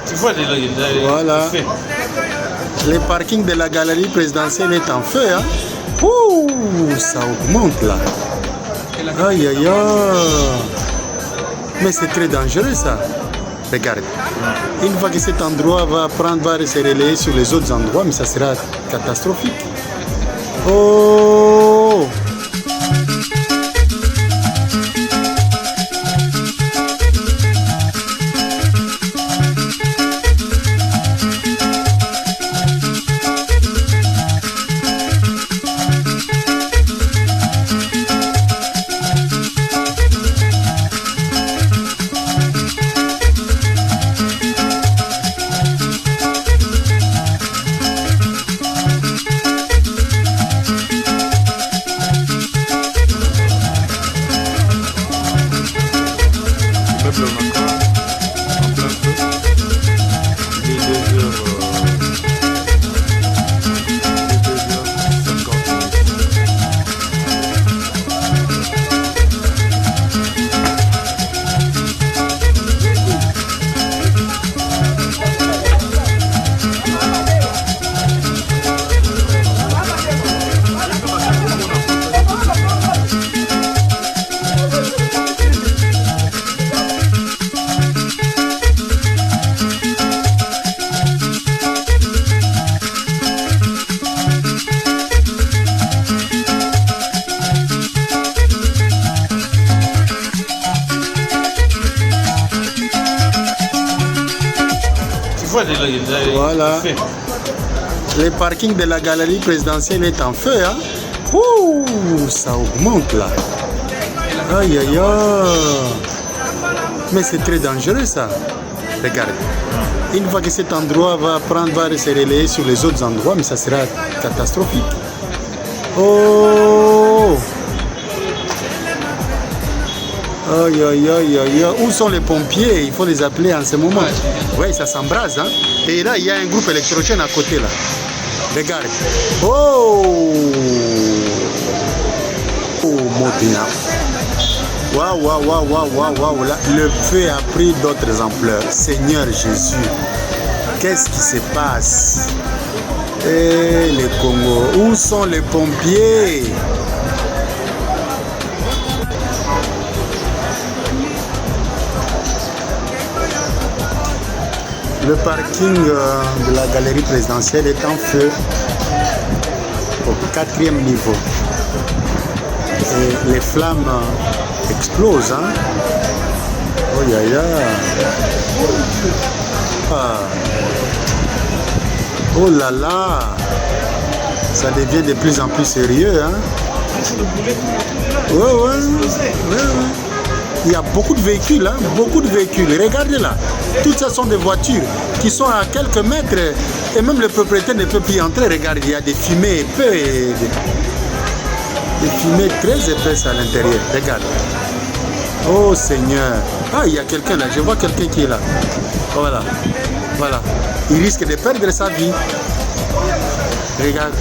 Tu vois, voilà. Le parking de la galerie présidentielle est en feu. Hein? Ouh, ça augmente là. Aïe aïe aïe. Mais c'est très dangereux ça. Regarde. Une fois que cet endroit va se relayer sur les autres endroits, mais ça sera catastrophique. Oh! Voilà. Le parking de la galerie présidentielle est en feu. Hein? Ouh, ça augmente là. Aïe aïe aïe. Mais c'est très dangereux ça. Regarde. Une fois que cet endroit va se relayer sur les autres endroits, mais ça sera catastrophique. Oh! Aïe aïe aïe aïe. Où sont les pompiers? Il faut les appeler en ce moment. Oui, ça s'embrase. Hein? Et là, il y a un groupe électrogène à côté là. Regarde. Oh! Oh, Modena. Waouh, waouh, waouh, waouh, waouh, waouh. Là, le feu a pris d'autres ampleurs. Seigneur Jésus. Qu'est-ce qui se passe? Eh, les Congo. Où sont les pompiers? Le parking de la galerie présidentielle est en feu au 4e niveau. Et les flammes explosent. Hein? Oh ya ya. Ah. Oh là là. Ça devient de plus en plus sérieux. Hein? Ouais. Il y a beaucoup de véhicules, hein? Beaucoup de véhicules. Regardez là. Toutes ces sont des voitures qui sont à quelques mètres et même le propriétaire ne peut plus y entrer. Regardez, il y a des fumées épais, des fumées très épaisses à l'intérieur. Regarde. Oh Seigneur. Ah, il y a quelqu'un là. Je vois quelqu'un qui est là. Voilà. Voilà. Il risque de perdre sa vie. Regarde.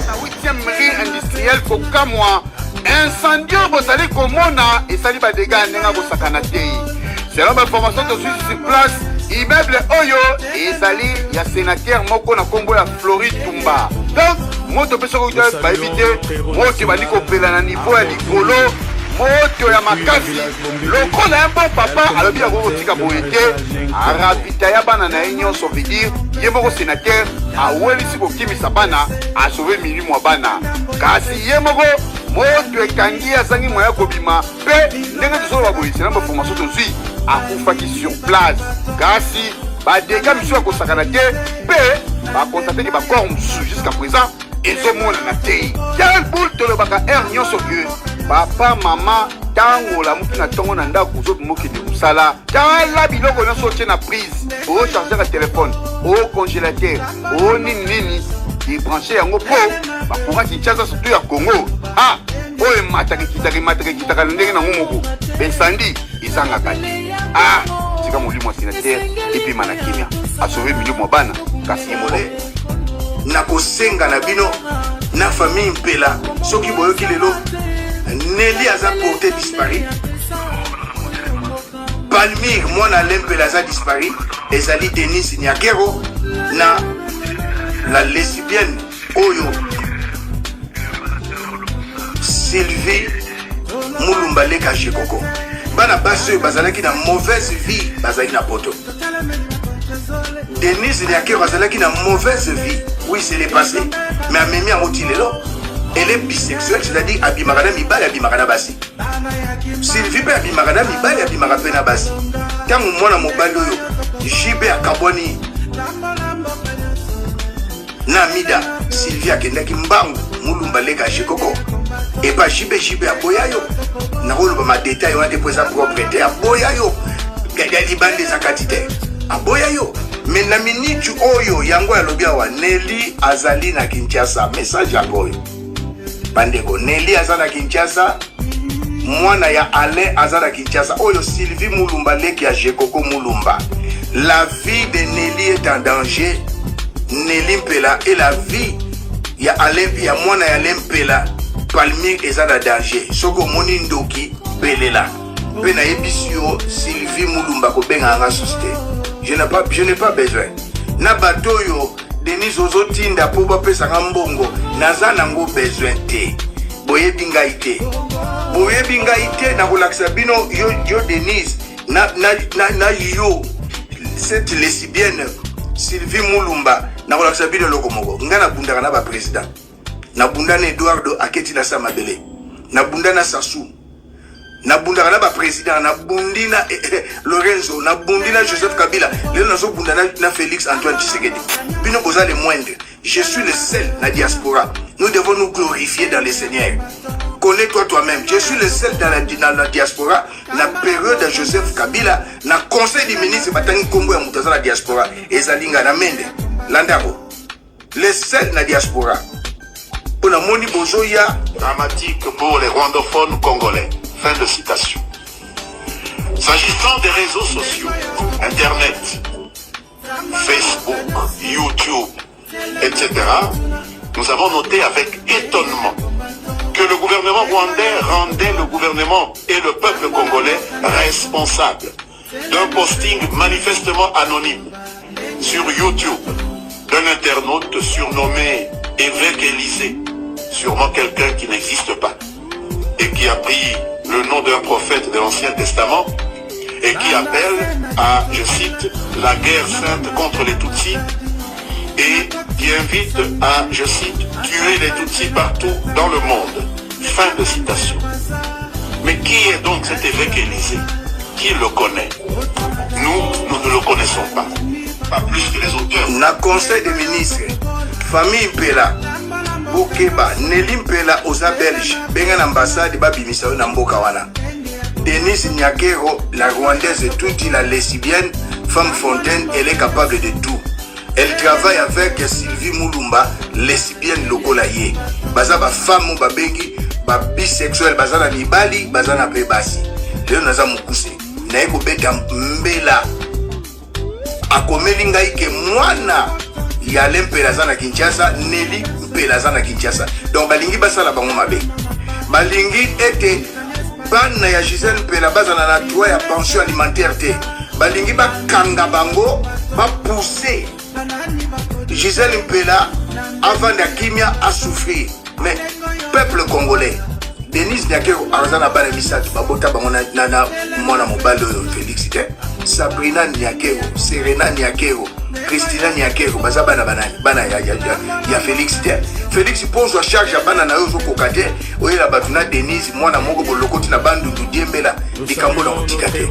La 8e rue industrielle Kokamwa. Incendie bozali komona esali ba dégâts nenga bosakana te. Selon l'information que je suis sur place, immeuble Oyo ezali ya sénateur moko na kombo ya Floride Tumba. Donc moto peso ko ba éviter moto bali ko pela na niveau ya likolo moto ya makasi lokola un bon papa alobi ya ko tika boyete arabita ya bana na nyonso veut dire ye moko sénateur awelisi ko kimisa bana a sauver milimo ya bana kasi ye moko moto ekangi azangi moya kobima pe ndenge tozoloba boye na baformation tozwi akufaki sur place kasi badega misu ya kosakana te pe bakonstate ke bakor mosusu jusqu'à présent ezomonana te quel boule tolobaka aire nyonso ke papa mama ntango olamuki na ntongo na ndako ozobimokende mosala tala biloko nyonso otie na prise ocharger ya telefone ocongélateur oninini débranche yango mpo bakoura kinshasa surtout ya congo oyo emataka ndenge nango moko bensandi ezangaka te tika molimo ya sénateur epema na kimia asauve milimo ya bana kasi yemole nakosenga na bino na famille mpela soki boyoki lelo Nelly aza porté disparu Palmir mwana lempela za disparu ezali Denise Nyakero na la lesbienne oyo Sylvie Mulumba leka Jekoko. Bana basi bazalaki na mauvaise vie bazali na poto. Denise Nyakero bazalaki na mauvaise vie. Oui, c'est le passé. Mais à Mimi Amotilelo, elle est bisexuelle, c'est-à-dire Abimarana Mibal et Abimarana Bassi. Sylvie pe Abimarana Mibal et Abimarana Bassi. Quand mon mobile JB à Kaboni Namida, Sylvie a Kendaki Mbangu, Mulumba Leka Jekoko. Et pas JB à Boyayo. Narolo ma détail, on a déposé sa propriété à Boyayo. Gadi bande des akatite. À Boyayo. Mais na minute oyo yango ya lobiawa Nelly azali na Kinshasa. Message ya boyo. Bandeko Nelly azali na Kinshasa. Mwana ya Alain azali na Kinshasa. Oyo Sylvie Mulumba leki ya Jekoko Mulumba. La vie de Nelly est en danger. Nelly Mpela et la vie ya Alain ya mwana ya Alain Mpela Palmir ezali na danger. Soko moni ndoki belela. Pena ebisio Sylvie Mulumba ko benga nga société. Je n'ai pas besoin. Na batoyo Denis Ozotinda po ba pesa ngambongo naza nango besoin te. Boye bingaite na kolakisa bino yo Denis na yo cette lesbienne Sylvie Mulumba na kolakisa bino lokomoko. Ngana bundaka na ba président. Na bundana Eduardo Aketi na Samabele. Na bundana Sassou. Na bundaka na ba président na bundina Lorenzo na bundina Joseph Kabila le nazo bundana na Félix Antoine Tshisekedi bino boza les moindres. Je suis le seul na diaspora. Nous devons nous glorifier dans le Seigneur. Connais-toi toi-même. Je suis le seul dans la diaspora na période de Joseph Kabila na conseil des ministres batangi Congo ya mutaza la diaspora ezalinga na mende landako le seul na diaspora pour la moni bozoya dramatique pour les rwandophones congolais. Fin de citation. S'agissant des réseaux sociaux, Internet, Facebook, YouTube, etc., nous avons noté avec étonnement que le gouvernement rwandais rendait le gouvernement et le peuple congolais responsables d'un posting manifestement anonyme sur YouTube d'un internaute surnommé Évêque Élysée, sûrement quelqu'un qui n'existe pas, et qui a pris le nom d'un prophète de l'Ancien Testament et qui appelle à, je cite, la guerre sainte contre les Tutsis et qui invite à, je cite, tuer les Tutsis partout dans le monde. Fin de citation. Mais qui est donc cet évêque Élysée? Qui le connaît? Nous ne le connaissons pas. Pas plus que les auteurs. Na conseil des ministres, famille Mpela, Bokeba, Nelly Mpela oza belge, benga l'ambassade babimisa na mboka wana. Denise Nyakero, la rwandaise toute la lesbienne, femme fontaine, elle est capable de tout. Elle travaille avec Sylvie Mulumba, lesbienne lokolaye. Baza ba femme ba bengi, ba bisexuel, baza na mibali, baza na pebasi. Leo naza mukuse. Na eko beta mbela. Akomeli ngai ke mwana ya Mpela za na Kinshasa, Nelly Mpela za na Kinshasa. Donc balingi basala bango mabe. Balingi ete bana ya Gisèle Mpela bazana na droit ya pension alimentaire te. Balingi ba kanga bango, ba pousser Gisèle Mpela avant d'Akimia à souffrir. Mais peuple congolais, Denise Nyakero arzana bana misatu babota bango na mwana mobile Félix te. Sabrina Nyakero, Serena Nyakero, Christina Nyakero, baza bana ya Félix te. Félix pose charge ya bana na yozo kokate, oyela batuna Denise mwana moko bolokoti na bandu diembela dikambo na otikate.